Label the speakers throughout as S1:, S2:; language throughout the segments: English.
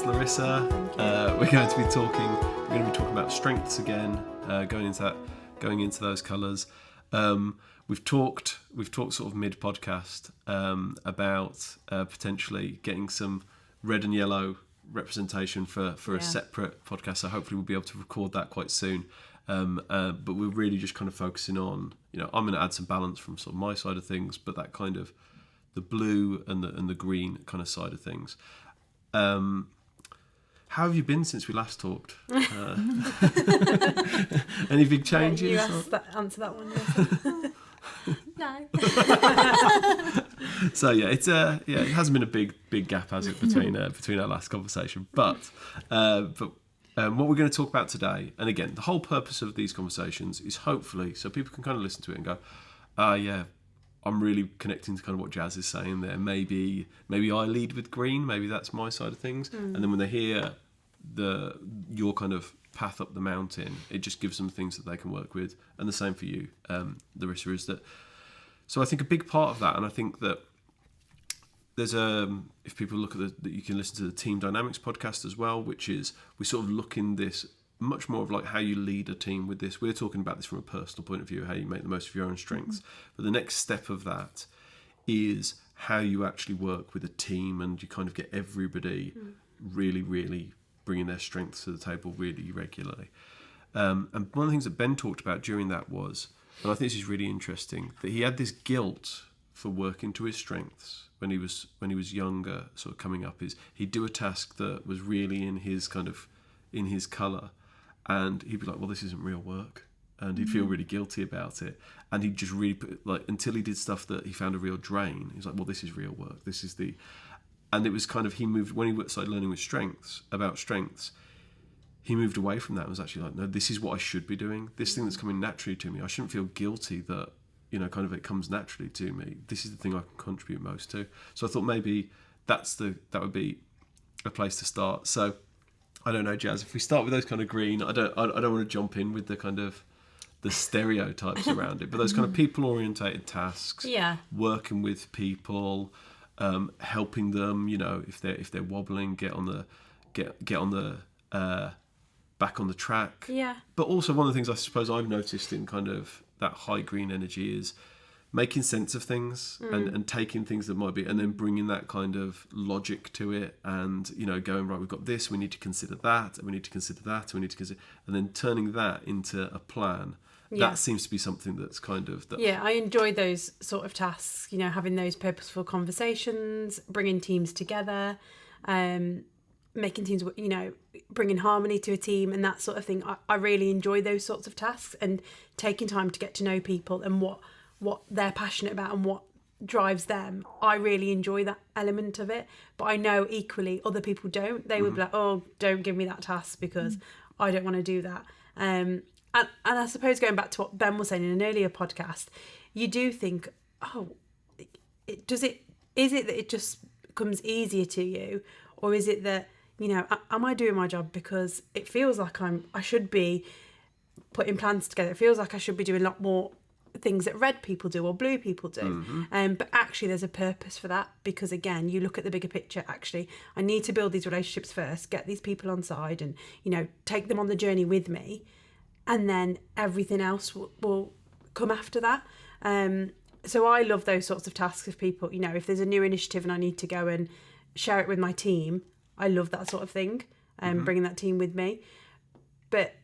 S1: Jas, Larissa. We're going to be talking about strengths again, going into those colours. We've talked sort of mid podcast about potentially getting some red and yellow representation for a separate podcast. So hopefully we'll be able to record that quite soon. But we're really just kind of focusing on, I'm going to add some balance from sort of my side of things, but that kind of the blue and the green kind of side of things. How have you been since we last talked? Any big changes?
S2: You answer that one. No.
S1: So it hasn't been a big gap, has it, between our last conversation? But what we're going to talk about today, and again, the whole purpose of these conversations is hopefully so people can kind of listen to it and go, I'm really connecting to kind of what Jas is saying there. Maybe I lead with green. Maybe that's my side of things. And then when they hear your kind of path up the mountain, it just gives them things that they can work with. And the same for you, Larissa, is that. So I think a big part of that, and I think that there's if people look at that you can listen to the Team Dynamics podcast as well, which is we sort of look in this much more of like how you lead a team with this. We're talking about this from a personal point of view, how you make the most of your own strengths. But the next step of that is how you actually work with a team and you kind of get everybody really, really bringing their strengths to the table really regularly. And one of the things that Ben talked about during that was, and I think this is really interesting, that he had this guilt for working to his strengths when he was younger, sort of coming up, is he'd do a task that was really in his colour. And he'd be like, well, this isn't real work. And he'd feel really guilty about it. And he'd just really until he did stuff that he found a real drain, he was like, well, this is real work. And it was kind of, he moved, when he started learning with strengths, he moved away from that and was actually like, no, this is what I should be doing. This thing that's coming naturally to me. I shouldn't feel guilty that, kind of it comes naturally to me. This is the thing I can contribute most to. So I thought maybe that would be a place to start. So I don't know, Jas, if we start with those kind of green, I don't want to jump in with the kind of the stereotypes around it, but those kind of people-orientated tasks, working with people, helping them, if they're wobbling, get on the back on the track. Yeah. But also one of the things I suppose I've noticed in kind of that high green energy is making sense of things and taking things that might be, and then bringing that kind of logic to it and, going, right, we've got this, we need to consider that, and we need to consider that, and we need to consider, and then turning that into a plan. Yeah. That seems to be something that's kind of...
S2: I enjoy those sort of tasks, having those purposeful conversations, bringing teams together, making teams, bringing harmony to a team and that sort of thing. I really enjoy those sorts of tasks and taking time to get to know people and what they're passionate about and what drives them. I really enjoy that element of it, but I know equally other people don't. They would be like, oh, don't give me that task because I don't want to do that. And I suppose going back to what Ben was saying in an earlier podcast, you do think, is it that it just comes easier to you, or is it that, am I doing my job because it feels like I should be putting plans together. It feels like I should be doing a lot more things that red people do or blue people do. But actually there's a purpose for that, because again, you look at the bigger picture. Actually, I need to build these relationships first, get these people on side and, take them on the journey with me. And then everything else will come after that. So I love those sorts of tasks of people, if there's a new initiative and I need to go and share it with my team, I love that sort of thing, bringing that team with me. But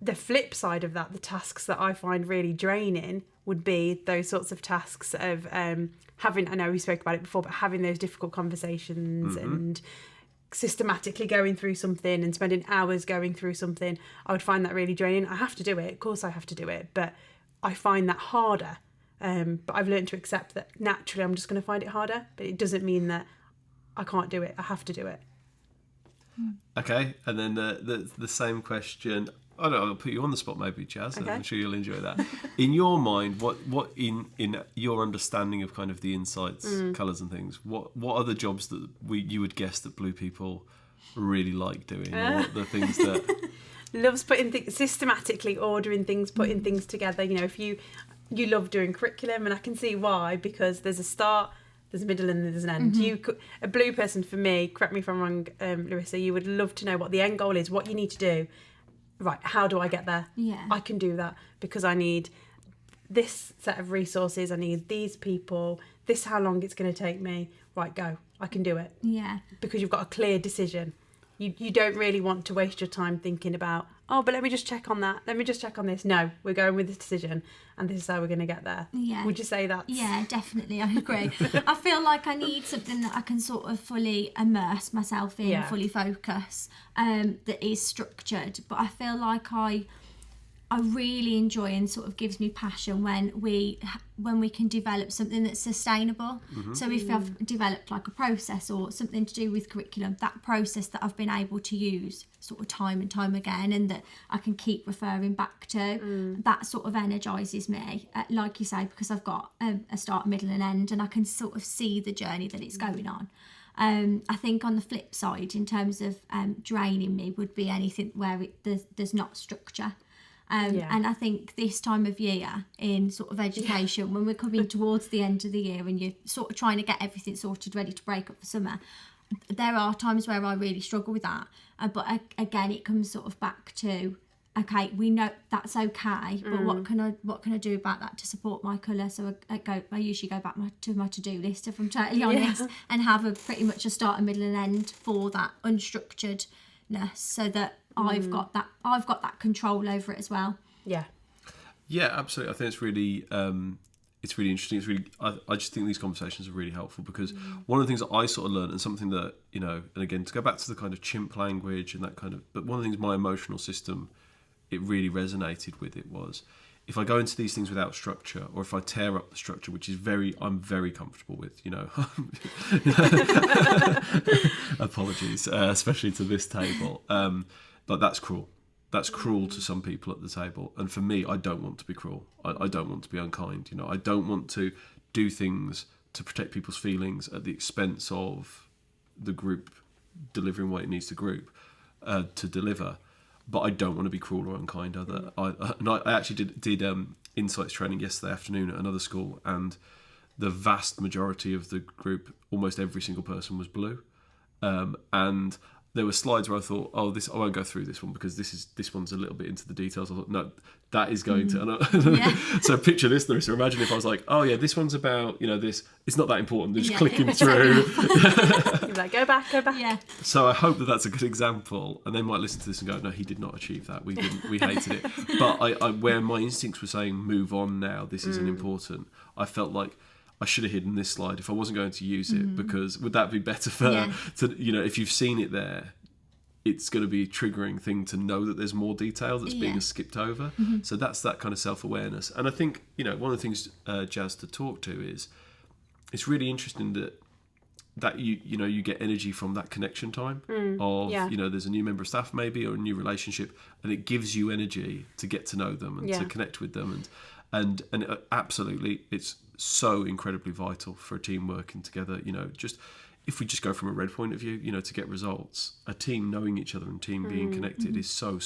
S2: the flip side of that, the tasks that I find really draining would be those sorts of tasks of having, I know we spoke about it before, but having those difficult conversations and systematically going through something and spending hours going through something. I would find that really draining. I have to do it. Of course I have to do it, but I find that harder. But I've learned to accept that naturally I'm just going to find it harder, but it doesn't mean that I can't do it. I have to do it.
S1: Okay, and then the same question. I don't know, I'll put you on the spot maybe, Jas. Okay. I'm sure you'll enjoy that. In your mind, what in your understanding of kind of the insights, colours and things, what are the jobs that you would guess that blue people really like doing? Or what the things that...
S2: Loves putting things, systematically ordering things, putting things together. If you love doing curriculum, and I can see why, because there's a start, there's a middle and there's an end. A blue person for me, correct me if I'm wrong, Larissa, you would love to know what the end goal is, what you need to do. Right, how do I get there?
S3: Yeah.
S2: I can do that because I need this set of resources, I need these people, this how long it's going to take me. Right, go. I can do it.
S3: Yeah.
S2: Because you've got a clear decision. You don't really want to waste your time thinking about, oh, but let me just check on that. Let me just check on this. No, we're going with this decision and this is how we're going to get there.
S3: Yeah.
S2: Would you say that?
S3: Yeah, definitely. I agree. I feel like I need something that I can sort of fully immerse myself in, fully focus, that is structured. But I feel like I really enjoy and sort of gives me passion when we can develop something that's sustainable. So if I've developed like a process or something to do with curriculum, that process that I've been able to use sort of time and time again and that I can keep referring back to, that sort of energises me, like you say, because I've got a start, middle and end and I can sort of see the journey that it's going on. I think on the flip side, in terms of draining me, would be anything where there's not structure. And I think this time of year in sort of education, when we're coming towards the end of the year and you're sort of trying to get everything sorted, ready to break up for summer, there are times where I really struggle with that. But again, it comes sort of back to, okay, we know that's okay, but what can I do about that to support my colour? So I usually go back to my to-do list, if I'm totally honest, and have pretty much a start, a middle and end for that unstructuredness, so that I've got that control over it as well.
S2: Yeah,
S1: absolutely. I think it's really interesting. It's really I just think these conversations are really helpful because one of the things that I sort of learned, and something that, you know, and again to go back to the kind of chimp language and that kind of, but one of the things my emotional system, it really resonated with it was, if I go into these things without structure, or if I tear up the structure, which is I'm very comfortable with, you know, apologies, especially to this table, but that's cruel. That's cruel to some people at the table. And for me, I don't want to be cruel. I don't want to be unkind. You know, I don't want to do things to protect people's feelings at the expense of the group delivering what it needs to deliver. But I don't want to be cruel or unkind either. I actually did insights training yesterday afternoon at another school, and the vast majority of the group, almost every single person was blue. And there were slides where I thought, I won't go through this one because this one's a little bit into the details. I thought, no, that is going to. So picture this, Larissa. Imagine if I was like, oh yeah, this one's about, you know, this. It's not that important. They're just clicking through.
S2: You're like, go back.
S3: Yeah.
S1: So I hope that that's a good example, and they might listen to this and go, no, he did not achieve that. We hated it. But where my instincts were saying, move on now. This isn't important. I felt like I should have hidden this slide if I wasn't going to use it, because would that be better to, you know, if you've seen it there, it's going to be a triggering thing to know that there's more detail that's being skipped over. So that's that kind of self-awareness. And I think, you know, one of the things, Jas, to talk to is, it's really interesting that you get energy from that connection time you know, there's a new member of staff maybe, or a new relationship, and it gives you energy to get to know them and to connect with them. And absolutely, it's so incredibly vital for a team working together. You know, just if we just go from a red point of view, you know, to get results, a team knowing each other and team being connected is so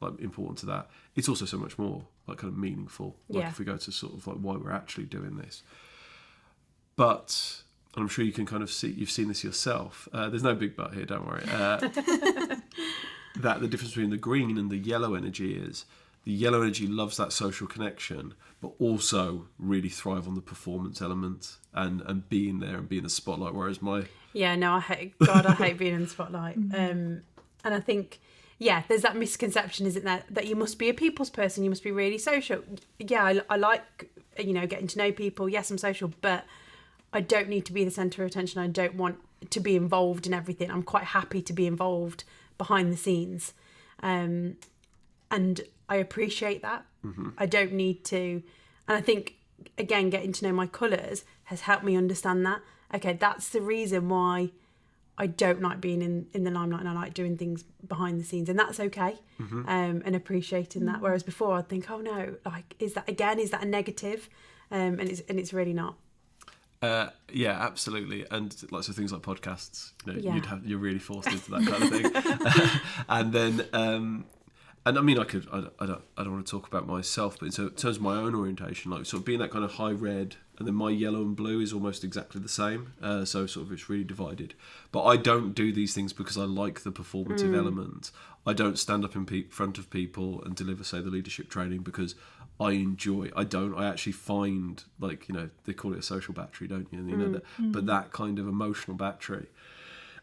S1: like important to that. It's also so much more like kind of meaningful. Like if we go to sort of like why we're actually doing this. But I'm sure you can kind of see, you've seen this yourself. There's no big but here, don't worry. That the difference between the green and the yellow energy is, the yellow energy loves that social connection, but also really thrive on the performance element and being there and being the spotlight. Whereas
S2: I hate being in the spotlight. And I think, there's that misconception, isn't there, that you must be a people's person, you must be really social. Yeah, I like, you know, getting to know people. Yes, I'm social, but I don't need to be the centre of attention. I don't want to be involved in everything. I'm quite happy to be involved behind the scenes. And I appreciate that. I don't need to. And I think, again, getting to know my colours has helped me understand that. Okay, that's the reason why I don't like being in the limelight, and I like doing things behind the scenes, and that's okay. And appreciating that. Whereas before I'd think, oh no, like, is that a negative? And it's really not.
S1: Absolutely. And lots of things like podcasts, you know, you're really forced into that kind of thing. And then And I mean, I don't want to talk about myself, but in terms of my own orientation, like sort of being that kind of high red, and then my yellow and blue is almost exactly the same. So sort of it's really divided. But I don't do these things because I like the performative element. I don't stand up in front of people and deliver, say, the leadership training because I enjoy. I actually find, like, you know, they call it a social battery, don't you? And you know that, but that kind of emotional battery.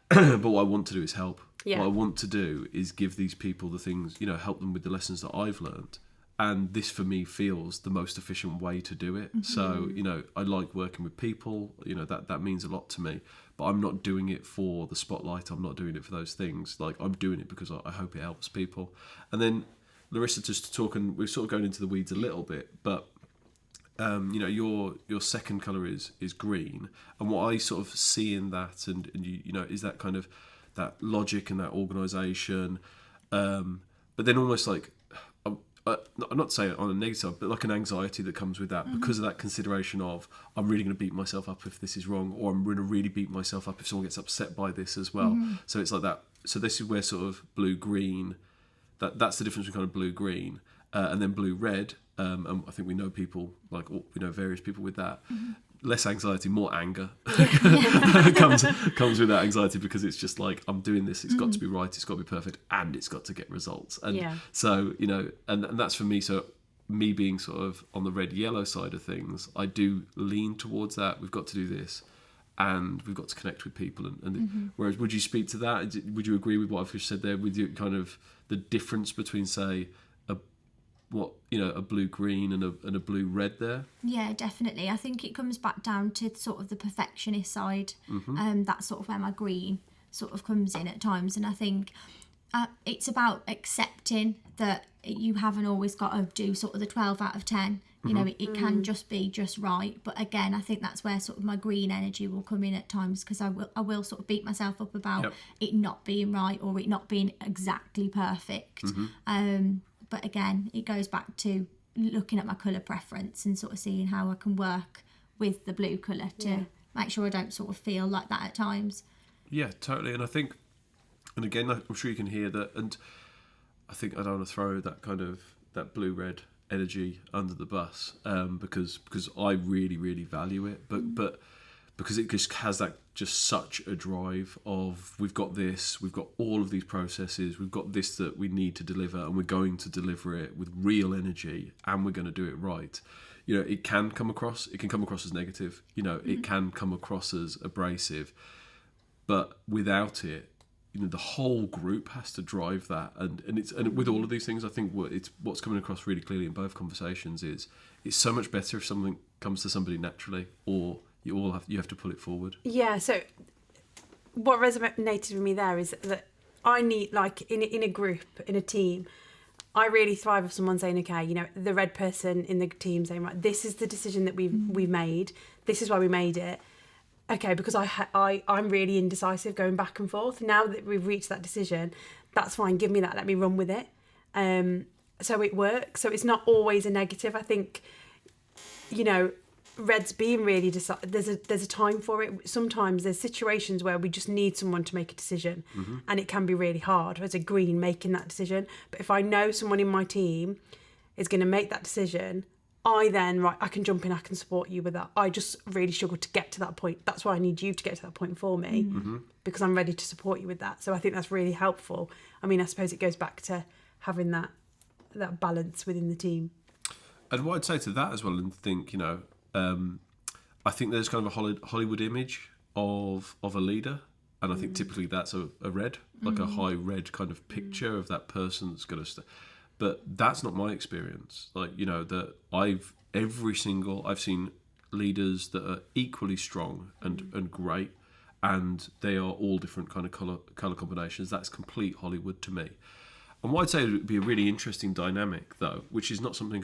S1: But what I want to do is help. Yeah. What I want to do is give these people the things, you know, help them with the lessons that I've learned. And this, for me, feels the most efficient way to do it. So, you know, I like working with people. You know, that means a lot to me. But I'm not doing it for the spotlight. I'm not doing it for those things. Like, I'm doing it because I hope it helps people. And then, Larissa, just to talk, and we're sort of going into the weeds a little bit, but you know, your second colour is green, and what I sort of see in that, and you know, is that kind of that logic and that organisation, but then almost like I'm not saying it on a negative side, but like an anxiety that comes with that because of that consideration of I'm really going to beat myself up if this is wrong, or I'm going to really beat myself up if someone gets upset by this as well. So it's like that. So this is where sort of blue green. That's the difference between kind of blue green and then blue red. And I think we know people, like, we know various people with that. Less anxiety, more anger comes with that anxiety, because it's just like, I'm doing this, it's got to be right, it's got to be perfect, and it's got to get results. And so, you know, and that's for me. So me being sort of on the red yellow side of things, I do lean towards that. We've got to do this, and we've got to connect with people. And whereas, would you speak to that? Would you agree with what I've just said there, with you, kind of the difference between, say, a blue green and a blue red there? Yeah,
S3: definitely. I think it comes back down to sort of the perfectionist side. That's sort of where my green sort of comes in at times. And I think it's about accepting that you haven't always got to do sort of the 12 out of 10. You know, it can just be just right. But again, I think that's where sort of my green energy will come in at times, because I will sort of beat myself up about it not being right, or it not being exactly perfect. But again, it goes back to looking at my colour preference and sort of seeing how I can work with the blue colour to make sure I don't sort of feel like that at times. Yeah,
S1: totally. And I think, and again, I'm sure you can hear that, and I think I don't want to throw that kind of, that blue-red energy under the bus, because I really, really value it, but because it just has that, just such a drive of, we've got this, we've got all of these processes, we've got this that we need to deliver, and we're going to deliver it with real energy, and we're going to do it right. You know, it can come across as negative, you know, it can come across as abrasive, but without it, you know, the whole group has to drive that, and with all of these things, I think what's coming across really clearly in both conversations is, it's so much better if something comes to somebody naturally, or you have to pull it forward.
S2: Yeah, so what resonated with me there is that I need, like, in a group, in a team, I really thrive if someone saying, okay, you know, the red person in the team saying, right, this is the decision that we've made, this is why we made it. Okay, because I'm really indecisive, going back and forth. Now that we've reached that decision, that's fine, give me that, let me run with it. So it works. So it's not always a negative. I think, you know, red's being really there's a time for it. Sometimes there's situations where we just need someone to make a decision, and it can be really hard as a green making that decision. But if I know someone in my team is going to make that decision, I can jump in, I can support you with that. I just really struggle to get to that point. That's why I need you to get to that point for me, because I'm ready to support you with that. So I think that's really helpful. I mean, I suppose it goes back to having that balance within the team.
S1: And what I'd say to that as well, and think, you know, I think there's kind of a Hollywood image of a leader, and I think typically that's a red, like a high red kind of picture of that person that's going to but that's not my experience. Like, you know, that I've seen leaders that are equally strong and great, and they are all different kind of color combinations. That's complete Hollywood to me. And what I'd say would be a really interesting dynamic, though, which is not something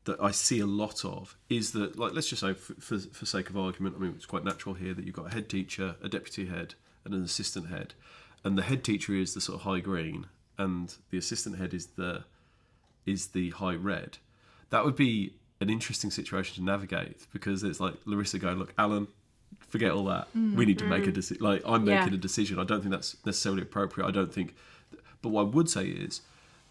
S1: that I see a lot of, is that, like, let's just say, for sake of argument, I mean, it's quite natural here that you've got a head teacher, a deputy head, and an assistant head. And the head teacher is the sort of high green, and the assistant head is the high red. That would be an interesting situation to navigate, because it's like Larissa going, look, Alan, forget all that. We need to make a decision. Like, I'm making a decision. I don't think that's necessarily appropriate. I don't think... But what I would say is,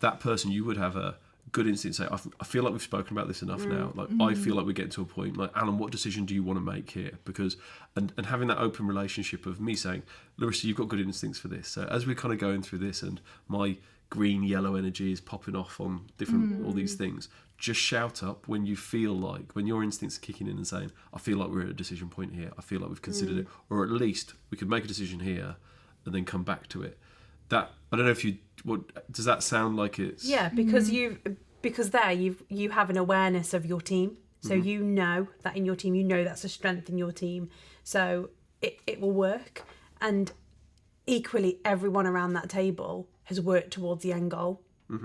S1: that person, you would have a good instinct to say, I feel like we've spoken about this enough now. Like, I feel like we're getting to a point, like, Alan, what decision do you want to make here? Because, and having that open relationship of me saying, Larissa, you've got good instincts for this. So as we're kind of going through this and my green, yellow energy is popping off on different, all these things, just shout up when you feel like, when your instincts are kicking in and saying, I feel like we're at a decision point here. I feel like we've considered it, or at least we could make a decision here and then come back to it. That, I don't know if you, what does that sound like? It's
S2: because you have an awareness of your team, so you know that in your team, you know that's a strength in your team, so it will work. And equally, everyone around that table has worked towards the end goal.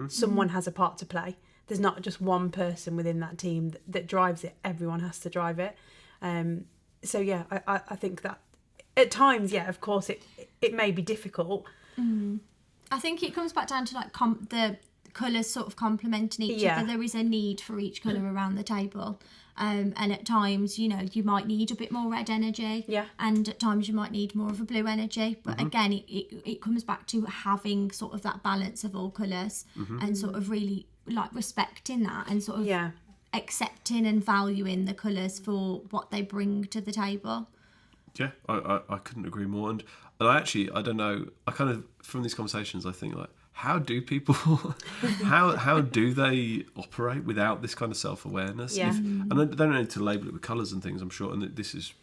S2: Someone has a part to play. There's not just one person within that team that drives it. Everyone has to drive it. So yeah, I think that at times, yeah, of course, it may be difficult.
S3: I think it comes back down to like the colours sort of complementing each other. There is a need for each colour around the table. And at times, you know, you might need a bit more red energy. Yeah. And at times you might need more of a blue energy. But again, it comes back to having sort of that balance of all colours and sort of really like respecting that and sort of accepting and valuing the colours for what they bring to the table.
S1: Yeah, I couldn't agree more. And I don't know, I kind of, from these conversations, I think like, how do people, how do they operate without this kind of self-awareness?
S2: Yeah.
S1: And they don't need to label it with colours and things, I'm sure. And this is,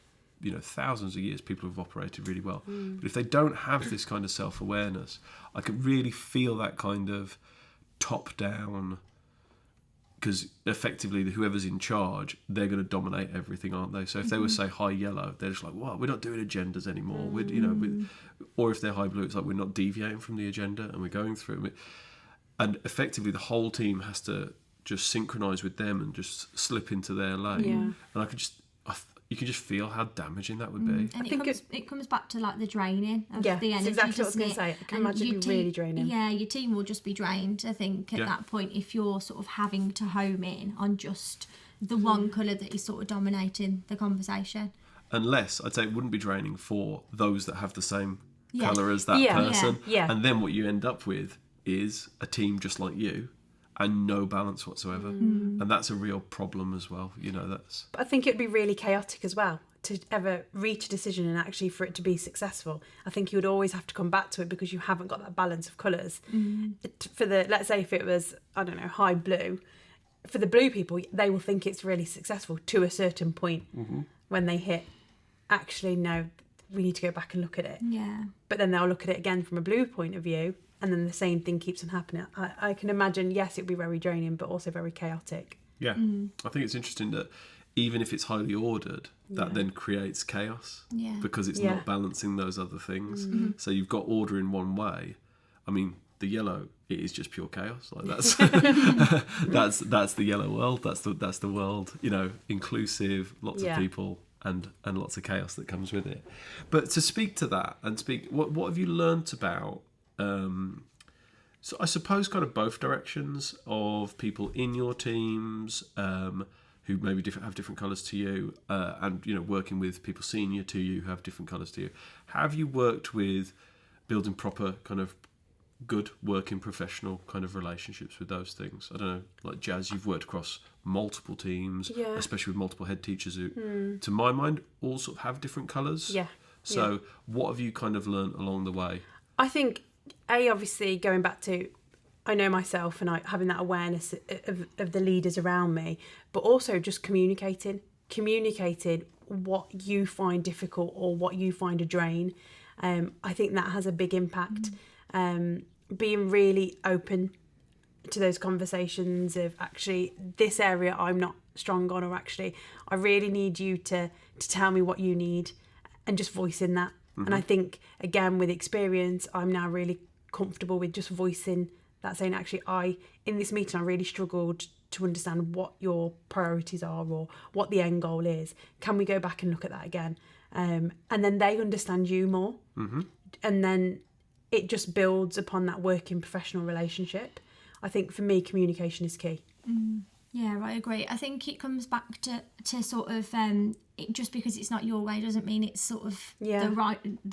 S1: you know, thousands of years people have operated really well. But if they don't have this kind of self-awareness, I can really feel that kind of top-down, because effectively whoever's in charge, they're going to dominate everything, aren't they? So if they were, say, high yellow, they're just like, well, we're not doing agendas anymore. We're, you know, or if they're high blue, it's like we're not deviating from the agenda and we're going through it. And effectively the whole team has to just synchronise with them and just slip into their lane. And you can just feel how damaging that would be.
S3: And it comes back to like the draining of the energy.
S2: That's exactly what I was going to say. I can imagine it really draining.
S3: Yeah, your team will just be drained, I think, at that point, if you're sort of having to home in on just the one colour that is sort of dominating the conversation.
S1: Unless, I'd say it wouldn't be draining for those that have the same colour as that person. And then what you end up with is a team just like you, and no balance whatsoever. And that's a real problem as well. You know, that's...
S2: But I think it'd be really chaotic as well to ever reach a decision and actually for it to be successful. I think you would always have to come back to it because you haven't got that balance of colours. For the, let's say if it was, I don't know, high blue, for the blue people, they will think it's really successful to a certain point. When they hit, actually, no, we need to go back and look at it. Yeah. But then they'll look at it again from a blue point of view, and then the same thing keeps on happening. I can imagine, yes, it'd be very draining, but also very chaotic.
S1: Yeah. I think it's interesting that even if it's highly ordered, that then creates chaos because it's not balancing those other things. So you've got order in one way. I mean, the yellow, it is just pure chaos. Like that's that's the yellow world. That's the world, you know, inclusive, lots of people and lots of chaos that comes with it. But to speak to that and what have you learnt about so I suppose kind of both directions of people in your teams who maybe have different colours to you and, you know, working with people senior to you who have different colours to you. Have you worked with building proper kind of good working professional kind of relationships with those things? I don't know, like Jas, you've worked across multiple teams, especially with multiple head teachers who, to my mind, all sort of have different colours. So what have you kind of learnt along the way?
S2: I think, obviously going back to, I know myself and having that awareness of the leaders around me, but also just communicating what you find difficult or what you find a drain. I think that has a big impact. Being really open to those conversations of actually this area I'm not strong on, or actually I really need you to tell me what you need, and just voicing that. And I think, again, with experience, I'm now really comfortable with just voicing that, saying, actually, in this meeting, I really struggled to understand what your priorities are or what the end goal is. Can we go back and look at that again? And then they understand you more. And then it just builds upon that working professional relationship. I think for me, communication is key.
S3: Yeah, I agree. I think it comes back to sort of just because it's not your way doesn't mean it's sort of the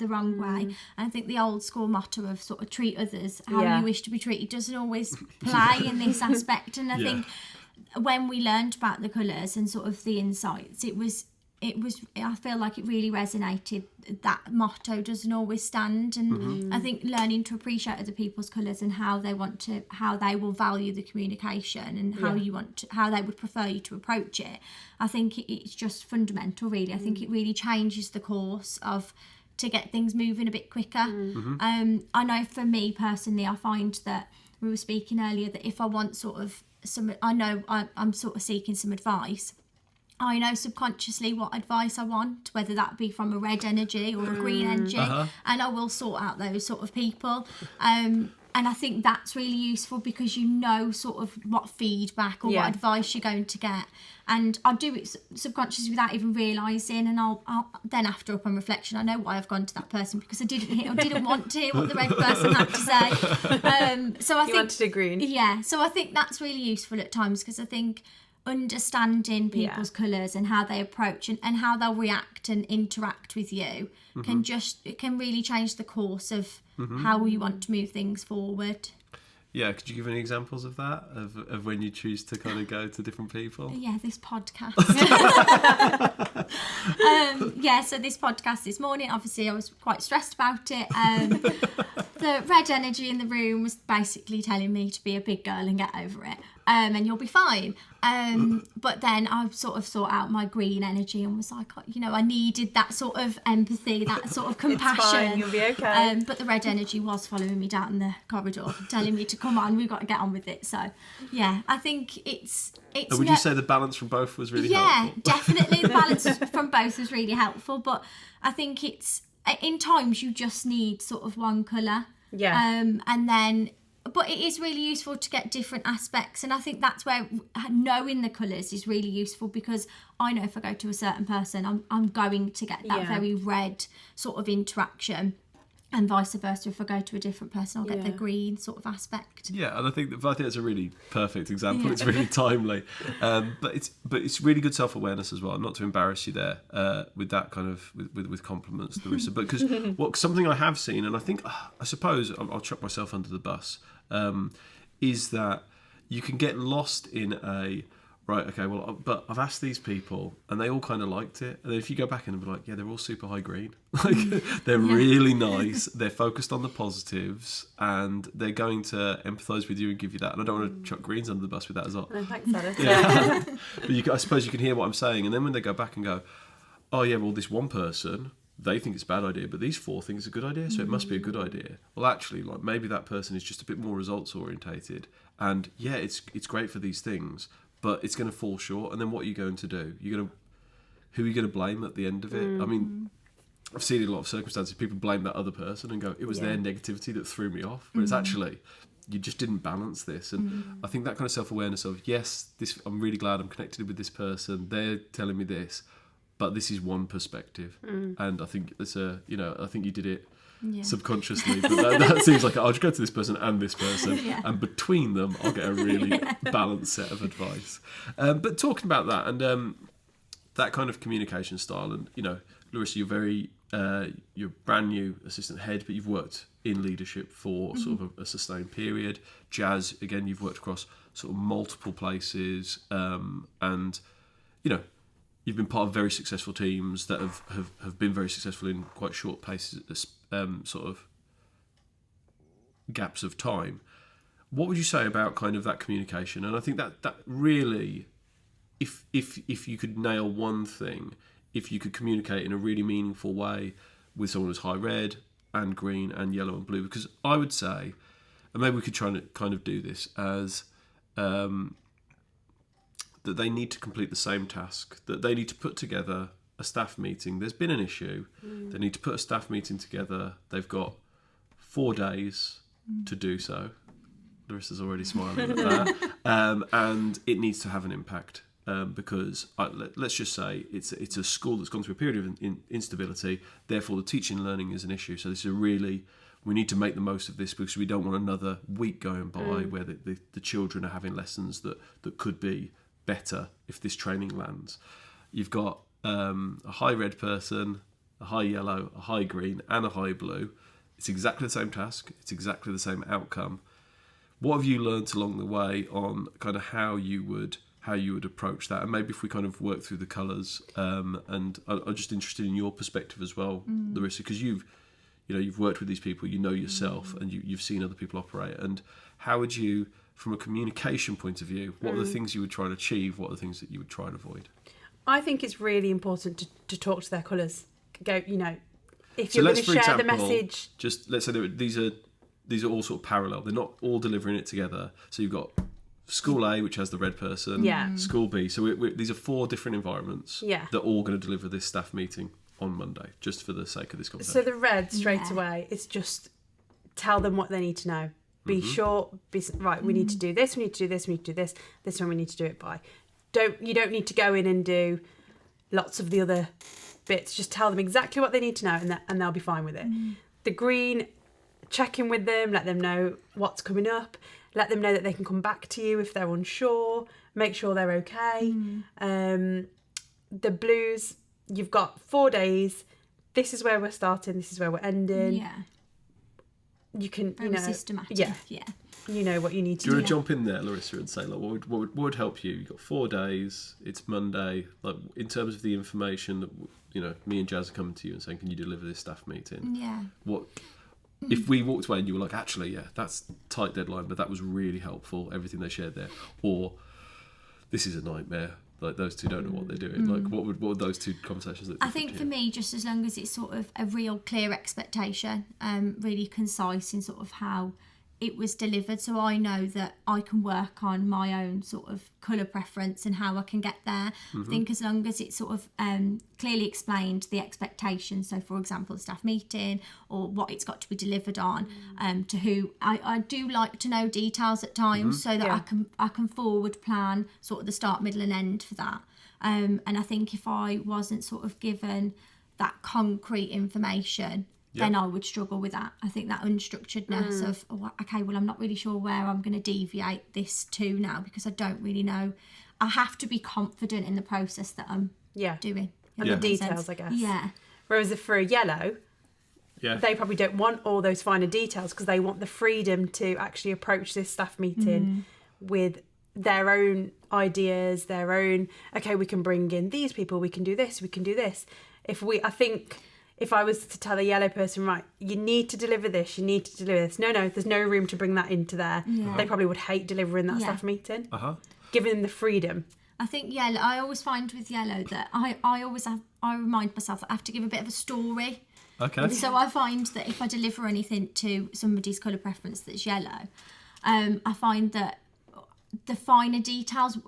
S3: wrong way. And I think the old school motto of sort of treat others how you wish to be treated doesn't always play in this aspect. And I think when we learned about the colours and sort of the insights, it was I feel like it really resonated. That motto doesn't always stand, and I think learning to appreciate other people's colours and how they will value the communication and how they would prefer you to approach it. I think it's just fundamental, really. I think it really changes the course to get things moving a bit quicker. I know for me personally, I find that we were speaking earlier that if I want sort of I'm sort of seeking some advice. I know subconsciously what advice I want, whether that be from a red energy or a green energy, and I will sort out those sort of people. And I think that's really useful because you know sort of what feedback or what advice you're going to get. And I do it subconsciously without even realising, and I'll then after upon reflection, I know why I've gone to that person because I didn't want to hear what the red person had to say. So I think
S2: wanted a green.
S3: Yeah, so I think that's really useful at times because I think understanding people's colours and how they approach and how they'll react and interact with you can really change the course of how we want to move things forward.
S1: Yeah, could you give any examples of that, of when you choose to kind of go to different people?
S3: Yeah, this podcast. So this podcast this morning, obviously I was quite stressed about it. The red energy in the room was basically telling me to be a big girl and get over it, and you'll be fine. But then I sort of sought out my green energy and was like, I needed that sort of empathy, that sort of compassion.
S2: It's fine, you'll be okay.
S3: But the red energy was following me down the corridor, telling me to come on, we've got to get on with it. So, yeah, I think it's.
S1: And would you say the balance from both was really helpful?
S3: Yeah, definitely the balance from both was really helpful. But I think in times you just need sort of one colour.
S2: Yeah.
S3: But it is really useful to get different aspects, and I think that's where knowing the colours is really useful because I know if I go to a certain person, I'm going to get that very red sort of interaction, and vice versa. If I go to a different person, I'll get the green sort of aspect.
S1: Yeah, and I think that's a really perfect example. It's really timely, but it's really good self-awareness as well. Not to embarrass you there with that kind of with compliments, Larissa, but because something I have seen, and I think I suppose I'll chuck myself under the bus. Is that you can get lost in but I've asked these people and they all kind of liked it, and then if you go back and be like, they're all super high green, like they're really nice, they're focused on the positives, and they're going to empathise with you and give you that. And I don't want to chuck greens under the bus with that as well.
S2: Oh, thanks, Alice.
S1: But I suppose you can hear what I'm saying, and then when they go back and go, this one person, they think it's a bad idea, but these four think it's a good idea, so it must be a good idea. Well, actually, like maybe that person is just a bit more results orientated, and it's great for these things, but it's going to fall short. And then what are you going to do? Who are you going to blame at the end of it? I mean, I've seen in a lot of circumstances people blame that other person and go, it was their negativity that threw me off, but it's actually you just didn't balance this. And I think that kind of self-awareness of I'm really glad I'm connected with this person. They're telling me this. But this is one perspective, and I think it's I think you did it subconsciously. But that seems like I'll just go to this person and this person, and between them, I'll get a really balanced set of advice. But talking about that and that kind of communication style, and Larissa, you're brand new assistant head, but you've worked in leadership for sort of a sustained period. Jas, again, you've worked across sort of multiple places, and you've been part of very successful teams that have been very successful in quite short paces, sort of gaps of time. What would you say about kind of that communication? And I think that really, if you could nail one thing, if you could communicate in a really meaningful way with someone who's high red and green and yellow and blue, because I would say, and maybe we could try and kind of do this as that they need to complete the same task, that they need to put together a staff meeting. There's been an issue. They need to put a staff meeting together. They've got 4 days to do so. Larissa's already smiling at that. And it needs to have an impact because let's just say it's a school that's gone through a period of instability. Therefore, the teaching and learning is an issue. So this is we need to make the most of this because we don't want another week going by where the children are having lessons that could be better if this training lands. You've got a high red person, a high yellow, a high green, and a high blue. It's exactly the same task. It's exactly the same outcome. What have you learnt along the way on kind of how you would approach that? And maybe if we kind of work through the colours, and I'm just interested in your perspective as well, Larissa, because you've worked with these people, you know yourself, and you've seen other people operate. And how would you, from a communication point of view, what are the things you would try and achieve? What are the things that you would try and avoid?
S2: I think it's really important to talk to their colours. Go, if you're going to share the message.
S1: Just let's say these are all sort of parallel. They're not all delivering it together. So you've got School A, which has the red person.
S2: Yeah.
S1: School B. So these are 4 different environments.
S2: Yeah.
S1: That are all going to deliver this staff meeting on Monday, just for the sake of this conversation.
S2: So the red straight away, it's just tell them what they need to know. Be short. Right. We need to do this. We need to do this. We need to do this. This one we need to do it by. You don't need to go in and do lots of the other bits. Just tell them exactly what they need to know, and they'll be fine with it. The green, check in with them, let them know what's coming up, let them know that they can come back to you if they're unsure, make sure they're okay. The blues, you've got 4 days. This is where we're starting. This is where we're ending.
S3: Yeah.
S2: You can,
S3: Very systematic. Yeah.
S2: You know what you need to
S1: do. You
S2: do.
S1: want to jump in there, Larissa, and say, like, what would help you? You've got 4 days. It's Monday. Like, in terms of the information that me and Jas are coming to you and saying, can you deliver this staff meeting?
S3: Yeah.
S1: What if we walked away and you were like, actually, yeah, that's tight deadline, but that was really helpful. Everything they shared there, or this is a nightmare. Like, those two don't know what they're doing. Like, what would those 2 conversations look like?
S3: I think for me, just as long as it's sort of a real clear expectation, really concise in sort of how it was delivered, so I know that I can work on my own sort of colour preference and how I can get there. I think as long as it's sort of clearly explained the expectations, so for example, the staff meeting or what it's got to be delivered on, to who. I do like to know details at times so that I can forward plan sort of the start, middle and end for that. And I think if I wasn't sort of given that concrete information, then I would struggle with that. I think that unstructuredness of, I'm not really sure where I'm going to deviate this to now because I don't really know. I have to be confident in the process that I'm doing.
S2: And the details, I guess.
S3: Yeah.
S2: Whereas if for a yellow, they probably don't want all those finer details because they want the freedom to actually approach this staff meeting with their own ideas, their own, we can bring in these people, we can do this, we can do this. If I was to tell a yellow person, right, you need to deliver this, no, there's no room to bring that into there. Yeah. They probably would hate delivering that staff meeting. Giving them the freedom.
S3: I think yellow, I always find with yellow that I remind myself that I have to give a bit of a story.
S1: Okay.
S3: So I find that if I deliver anything to somebody's colour preference that's yellow, I find that the finer details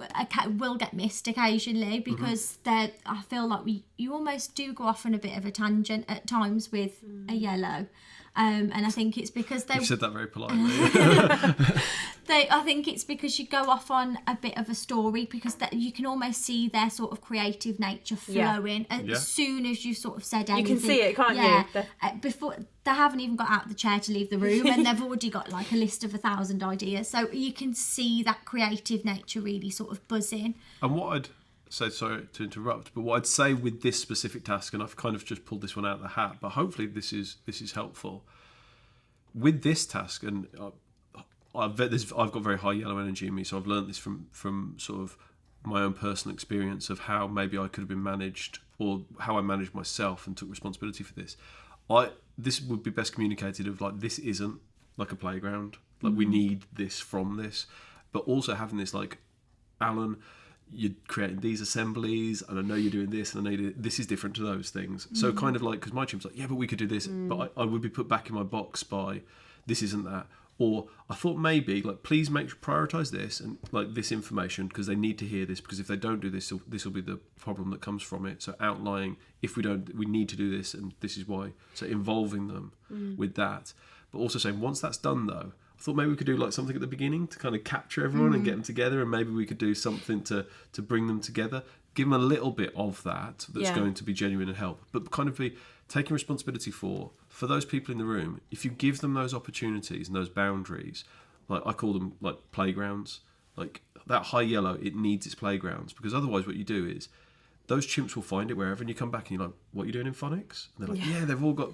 S3: will get missed occasionally because I feel like you almost do go off on a bit of a tangent at times with a yellow, and I think it's because they.
S1: You said that very politely.
S3: I think it's because you go off on a bit of a story because you can almost see their sort of creative nature flowing as soon as you sort of said anything.
S2: You can see it, can't you?
S3: Before they haven't even got out of the chair to leave the room and they've already got like a list of 1,000 ideas. So you can see that creative nature really sort of buzzing.
S1: And what I'd say, sorry to interrupt, but what I'd say with this specific task, and I've kind of just pulled this one out of the hat, but hopefully this is helpful. With this task, and I've got very high yellow energy in me, so I've learned this from sort of my own personal experience of how maybe I could have been managed or how I managed myself and took responsibility for this. This would be best communicated of like, this isn't like a playground. Like we need this from this, but also having this like, Alan, you're creating these assemblies and I know you're doing this and I know this is different to those things. So kind of like, because my team's like, yeah, but we could do this, but I would be put back in my box by this isn't that. Or I thought maybe like, please prioritise this and like this information because they need to hear this, because if they don't do this, this will be the problem that comes from it. So outlining if we don't, we need to do this and this is why. So involving them with that, but also saying once that's done though, I thought maybe we could do like something at the beginning to kind of capture everyone and get them together, and maybe we could do something to bring them together, give them a little bit of that's going to be genuine and help, but kind of be taking responsibility for those people in the room. If you give them those opportunities and those boundaries, like I call them like playgrounds, like that high yellow, it needs its playgrounds, because otherwise what you do is those chimps will find it wherever, and you come back and you're like, what are you doing in phonics? And they're like, yeah, they've all got,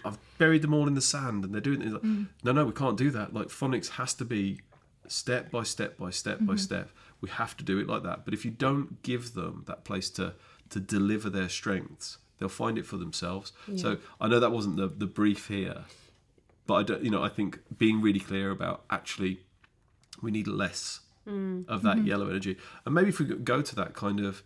S1: I've buried them all in the sand and they're doing it. Like, no, we can't do that. Like, phonics has to be step by step by step by step. We have to do it like that. But if you don't give them that place to deliver their strengths, they'll find it for themselves. So I know that wasn't the brief here, but I don't, I think being really clear about, actually we need less of that yellow energy. And maybe if we go to that kind of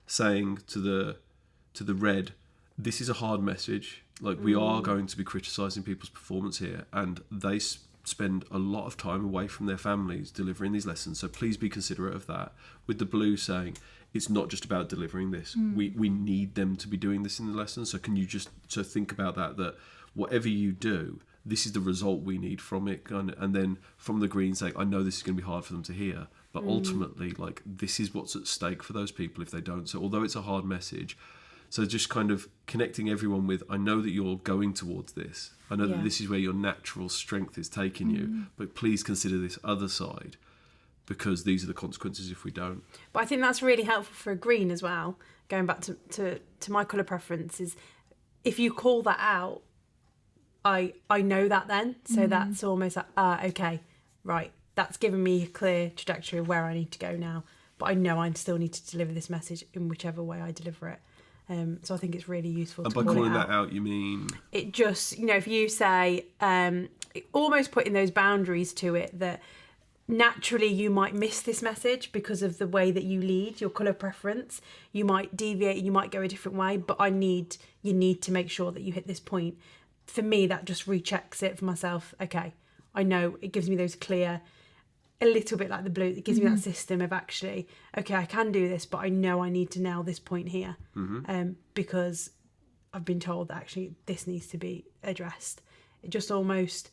S1: saying to the red, this is a hard message. Like, we are going to be criticising people's performance here, and they spend a lot of time away from their families delivering these lessons, so please be considerate of that. With the blue saying, it's not just about delivering this, we need them to be doing this in the lessons, so can you just think about that whatever you do, this is the result we need from it. And then from the green saying, I know this is going to be hard for them to hear, but ultimately, like, this is what's at stake for those people if they don't. So although it's a hard message, so just kind of connecting everyone with, I know that you're going towards this. I know that this is where your natural strength is taking you, but please consider this other side, because these are the consequences if we don't.
S2: But I think that's really helpful for a green as well. Going back to my colour preference, is if you call that out, I know that then. So that's almost like, okay, right. That's given me a clear trajectory of where I need to go now. But I know I still need to deliver this message in whichever way I deliver it. So I think it's really useful to call it out.
S1: And by calling that out, you mean?
S2: It just, if you say, almost putting those boundaries to it, that naturally you might miss this message because of the way that you lead, your colour preference. You might deviate, you might go a different way, but you need to make sure that you hit this point. For me, that just rechecks it for myself. Okay, I know it gives me those clear, a little bit like the blue, it gives me that system of, actually, okay, I can do this, but I know I need to nail this point here, because I've been told that actually this needs to be addressed. It just almost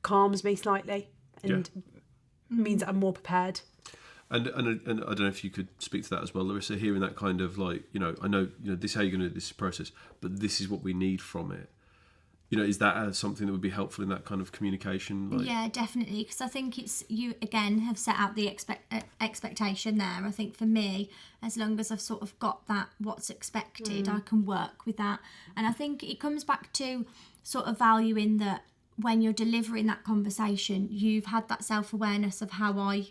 S2: calms me slightly and means that I'm more prepared.
S1: And I don't know if you could speak to that as well, Larissa, hearing that kind of like, I know, this is how you're going to do this process, but this is what we need from it. Is that something that would be helpful in that kind of communication?
S3: Yeah, definitely, because I think it's, you again have set out the expectation there. I think for me, as long as I've sort of got that what's expected, I can work with that. And I think it comes back to sort of valuing that when you're delivering that conversation, you've had that self-awareness of how I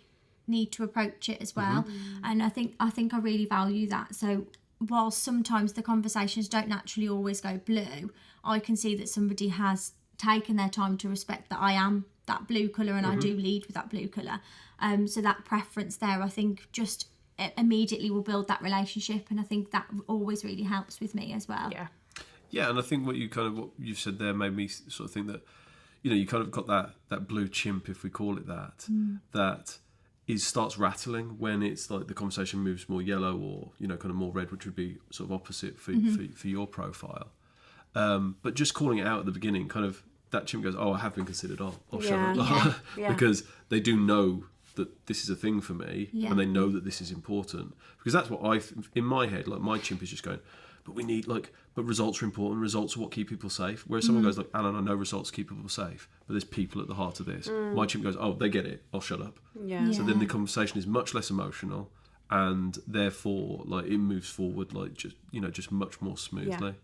S3: need to approach it as well. And I think I really value that. So while sometimes the conversations don't naturally always go blue, I can see that somebody has taken their time to respect that I am that blue colour and I do lead with that blue colour. So that preference there, I think, just immediately will build that relationship, and I think that always really helps with me as well.
S1: Yeah, and I think what you've said there made me sort of think that, you kind of got that blue chimp, if we call it that, that starts rattling when it's like the conversation moves more yellow or kind of more red, which would be sort of opposite for your profile. But just calling it out at the beginning, kind of that chimp goes, oh, I have been considered. I'll shut up. Because they do know that this is a thing for me, and they know that this is important. Because that's what in my head, like, my chimp is just going, but we need, like, but results are important. Results are what keep people safe. Whereas someone goes like, Alan, I know results keep people safe, but there's people at the heart of this. My chimp goes, oh, they get it. I'll shut up. So then the conversation is much less emotional, and therefore, like, it moves forward, like, just much more smoothly.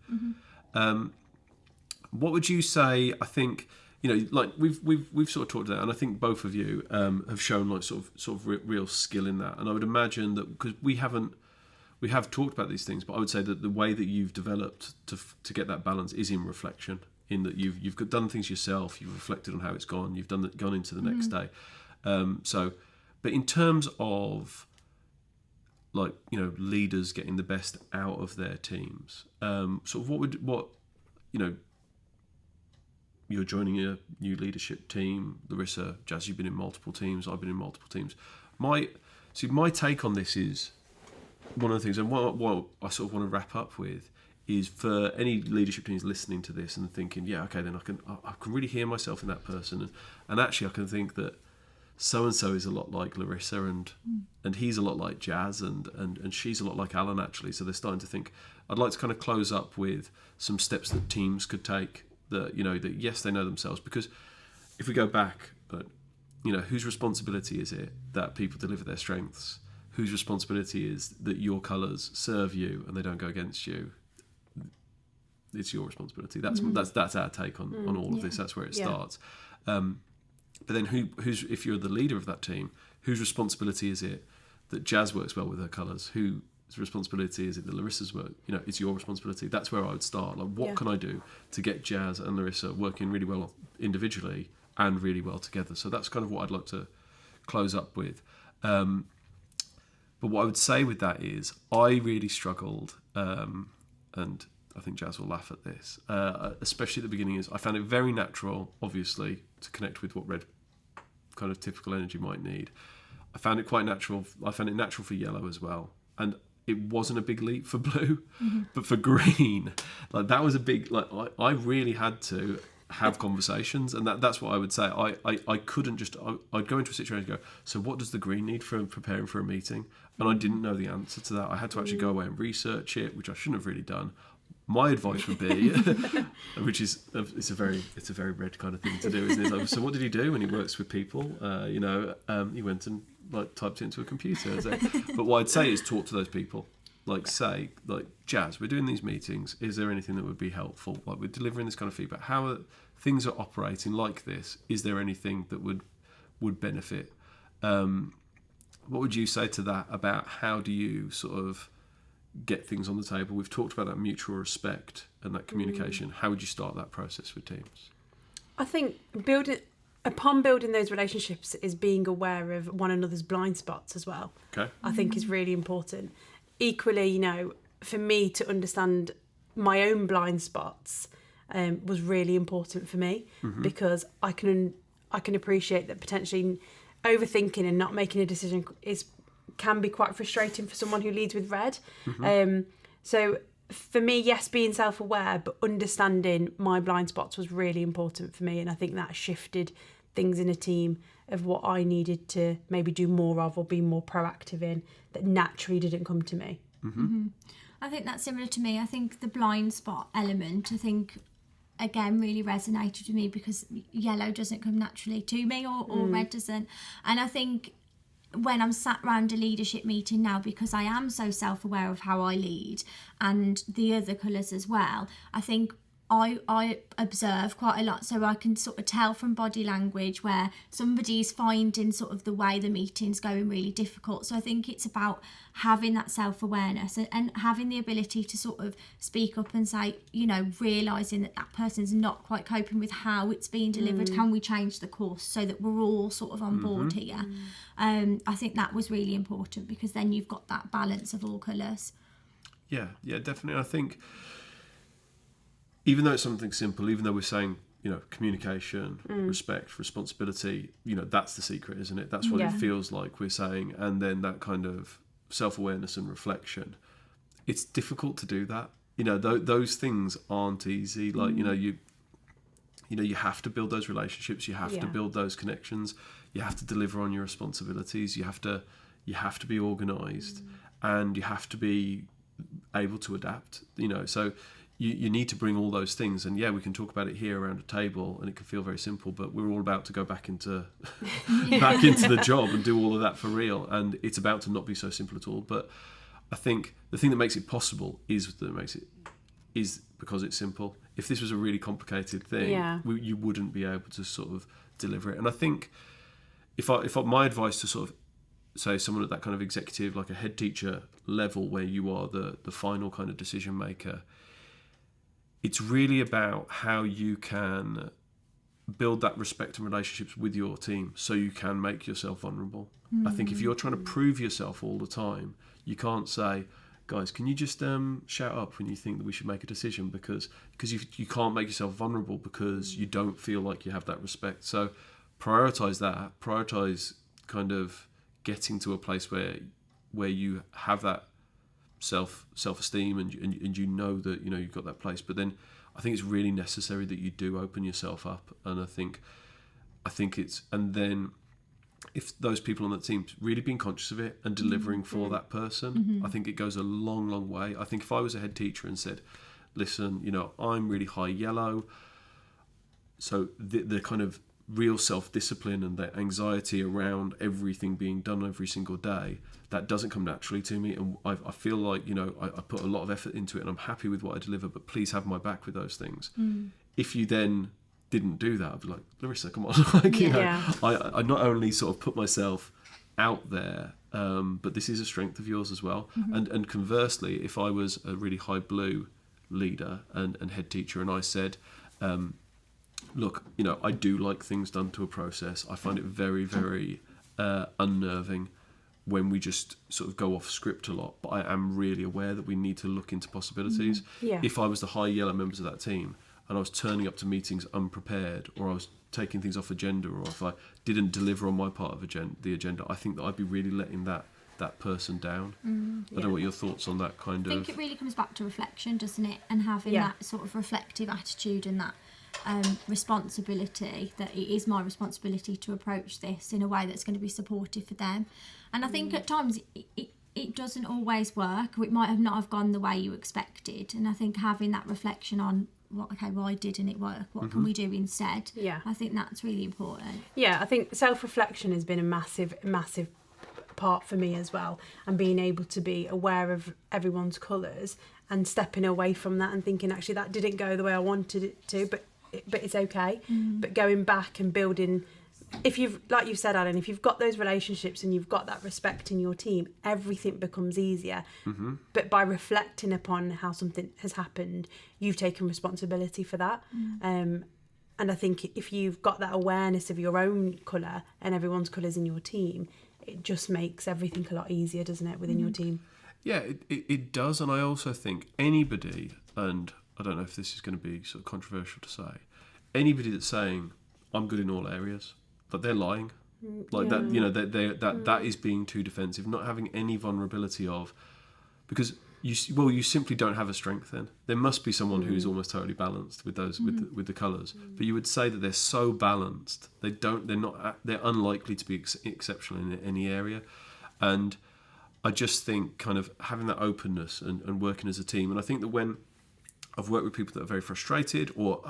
S1: What would you say? I think, like, we've sort of talked about, and I think both of you have shown, like, sort of real skill in that. And I would imagine that, because we have talked about these things, but I would say that the way that you've developed to get that balance is in reflection, in that you've done things yourself, you've reflected on how it's gone, you've gone into the next day. But in terms of, like, leaders getting the best out of their teams, sort of you're joining a new leadership team, Larissa, Jas, you've been in multiple teams, I've been in multiple teams. My take on this is, one of the things, and what I sort of want to wrap up with, is for any leadership teams listening to this and thinking, yeah, okay, then I can really hear myself in that person, and actually I can think that so and so is a lot like Larissa, and he's a lot like Jas, and she's a lot like Alan, actually. So they're starting to think. I'd like to kind of close up with some steps that teams could take, that that yes, they know themselves, because if we go back, whose responsibility is it that people deliver their strengths? Whose responsibility is that your colours serve you and they don't go against you? It's your responsibility. That's our take on all of this. That's where it starts. But then who's if you're the leader of that team, whose responsibility is it that Jas works well with her colours? Whose responsibility is it that Larissa's work? It's your responsibility. That's where I would start. Like, what can I do to get Jas and Larissa working really well individually and really well together? So that's kind of what I'd like to close up with. But what I would say with that is I really struggled, and I think Jas will laugh at this, especially at the beginning, is I found it very natural, obviously, to connect with what red kind of typical energy might need. I found it quite natural. I found it natural for yellow as well. And it wasn't a big leap for blue, but for green, like that was a big, like I really had to have conversations, and that's what I would say. I couldn't just, I'd go into a situation and go, so what does the green need for preparing for a meeting? And I didn't know the answer to that. I had to actually go away and research it, which I shouldn't have really done. My advice would be, which is it's a very red kind of thing to do, isn't it? Like, so what did he do when he works with people? He went and typed it into a computer. But what I'd say is talk to those people. Say, Jas, we're doing these meetings. Is there anything that would be helpful? Like, we're delivering this kind of feedback. How things are operating like this? Is there anything that would benefit? What would you say to that about how do you sort of get things on the table? We've talked about that mutual respect and that communication. How would you start that process with teams?
S2: I think building those relationships is being aware of one another's blind spots as well.
S1: Okay.
S2: I think is really important. Equally, for me to understand my own blind spots was really important for me, because I can appreciate that potentially overthinking and not making a decision can be quite frustrating for someone who leads with red. So for me, yes, being self-aware, but understanding my blind spots was really important for me. And I think that shifted things in a team of what I needed to maybe do more of or be more proactive in that naturally didn't come to me.
S3: I think that's similar to me. I think the blind spot element, again, really resonated with me because yellow doesn't come naturally to me or red doesn't. And I think when I'm sat around a leadership meeting now, because I am so self-aware of how I lead and the other colours as well, I think I observe quite a lot, so I can sort of tell from body language where somebody's finding sort of the way the meeting's going really difficult. So I think it's about having that self-awareness and having the ability to sort of speak up and say, realising that person's not quite coping with how it's being delivered. Can we change the course so that we're all sort of on board here? I think that was really important, because then you've got that balance of all colours.
S1: Yeah, definitely. I think even though it's something simple, even though we're saying, communication, respect, responsibility, that's the secret, isn't it? That's what it feels like we're saying. And then that kind of self-awareness and reflection. It's difficult to do that. Those things aren't easy. Like, you have to build those relationships. You have to build those connections. You have to deliver on your responsibilities. You have to be organised, and you have to be able to adapt. So you need to bring all those things. And we can talk about it here around a table, and it can feel very simple, but we're all about to go back into the job and do all of that for real. And it's about to not be so simple at all. But I think the thing that makes it possible is because it's simple. If this was a really complicated thing, you wouldn't be able to sort of deliver it. And I think if my advice to sort of say someone at that kind of executive, like a head teacher level, where you are the final kind of decision maker, it's really about how you can build that respect and relationships with your team so you can make yourself vulnerable. I think if you're trying to prove yourself all the time, you can't say, guys, can you just shout up when you think that we should make a decision, because you can't make yourself vulnerable because you don't feel like you have that respect. So prioritize that. Prioritize kind of getting to a place where you have that self-esteem and that you've got that place. But then I think it's really necessary that you do open yourself up. And I think it's, and then if those people on that team really being conscious of it and delivering for that person, I think it goes a long, long way. I think if I was a head teacher and said, listen, I'm really high yellow, so the kind of real self-discipline and that anxiety around everything being done every single day, that doesn't come naturally to me. And I feel like, I put a lot of effort into it and I'm happy with what I deliver, but please have my back with those things. If you then didn't do that, I'd be like, Larissa, come on. I not only sort of put myself out there, but this is a strength of yours as well. And conversely, if I was a really high blue leader and head teacher and I said, look, I do like things done to a process. I find it very, very unnerving when we just sort of go off script a lot, but I am really aware that we need to look into possibilities. If I was the high yellow members of that team and I was turning up to meetings unprepared, or I was taking things off agenda, or if I didn't deliver on my part of the agenda, I think that I'd be really letting that person down. I don't know what your thoughts on that kind of...
S3: I think it really comes back to reflection, doesn't it? And having that sort of reflective attitude and that responsibility, that it is my responsibility to approach this in a way that's going to be supportive for them. And I think at times it doesn't always work. It might not have gone the way you expected. And I think having that reflection on, why didn't it work? What can we do instead? I think that's really important.
S2: I think self-reflection has been a massive part for me as well, and being able to be aware of everyone's colours and stepping away from that and thinking, actually, that didn't go the way I wanted it to, but it's okay. But going back and building, if you've, like you said, Alan, if you've got those relationships and you've got that respect in your team, everything becomes easier. But by reflecting upon how something has happened, you've taken responsibility for that. And I think if you've got that awareness of your own colour and everyone's colours in your team, it just makes everything a lot easier, doesn't it, within your team?
S1: Yeah, it does. And I also think anybody, and I don't know if this is going to be sort of controversial to say, anybody that's saying, I'm good in all areas, but they're lying. Like that, that is being too defensive, not having any vulnerability of, because you simply don't have a strength then. There must be someone who's almost totally balanced with those, with the colours. But you would say that they're so balanced, they're unlikely to be exceptional in any area. And I just think kind of having that openness and working as a team. And I think that when I've worked with people that are very frustrated, or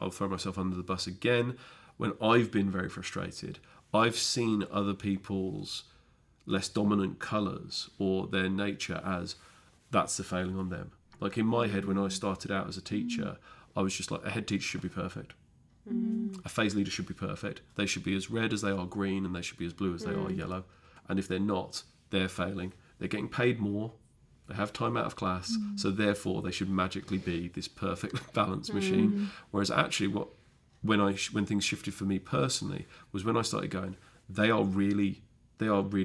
S1: I'll throw myself under the bus again, when I've been very frustrated, I've seen other people's less dominant colours or their nature as that's the failing on them. Like in my head, when I started out as a teacher, I was just like, a head teacher should be perfect. A phase leader should be perfect. They should be as red as they are green, and they should be as blue as they are yellow. And if they're not, they're failing. They're getting paid more. They have time out of class. So therefore, they should magically be this perfect balanced machine. Whereas actually, when things shifted for me personally was when I started going, they are really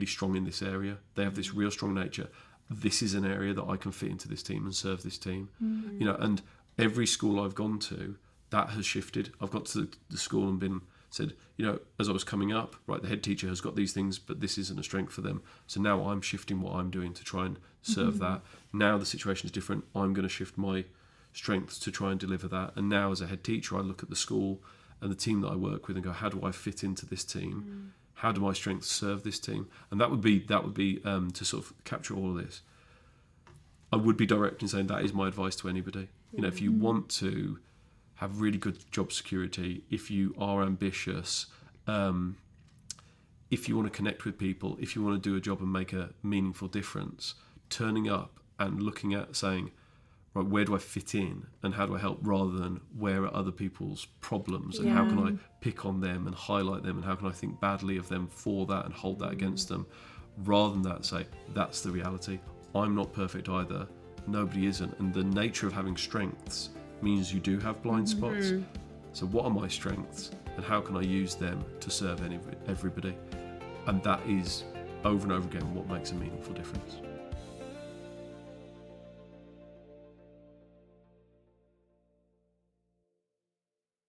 S1: strong in this area. They have this real strong nature. This is an area that I can fit into this team and serve this team. And every school I've gone to, that has shifted. I've got to the school and said, as I was coming up, right, the head teacher has got these things, but this isn't a strength for them. So now I'm shifting what I'm doing to try and serve that. Now the situation is different. I'm going to shift my strengths to try and deliver that. And now as a head teacher, I look at the school and the team that I work with and go, how do I fit into this team? How do my strengths serve this team? And that would be to sort of capture all of this. I would be direct in saying that is my advice to anybody. If you want to have really good job security, if you are ambitious, if you want to connect with people, if you want to do a job and make a meaningful difference, turning up and looking at saying, right, where do I fit in and how do I help, rather than where are other people's problems and how can I pick on them and highlight them and how can I think badly of them for that and hold that against them, rather than that say, that's the reality. I'm not perfect either. Nobody isn't. And the nature of having strengths means you do have blind spots. So what are my strengths and how can I use them to serve everybody? And that is over and over again what makes a meaningful difference.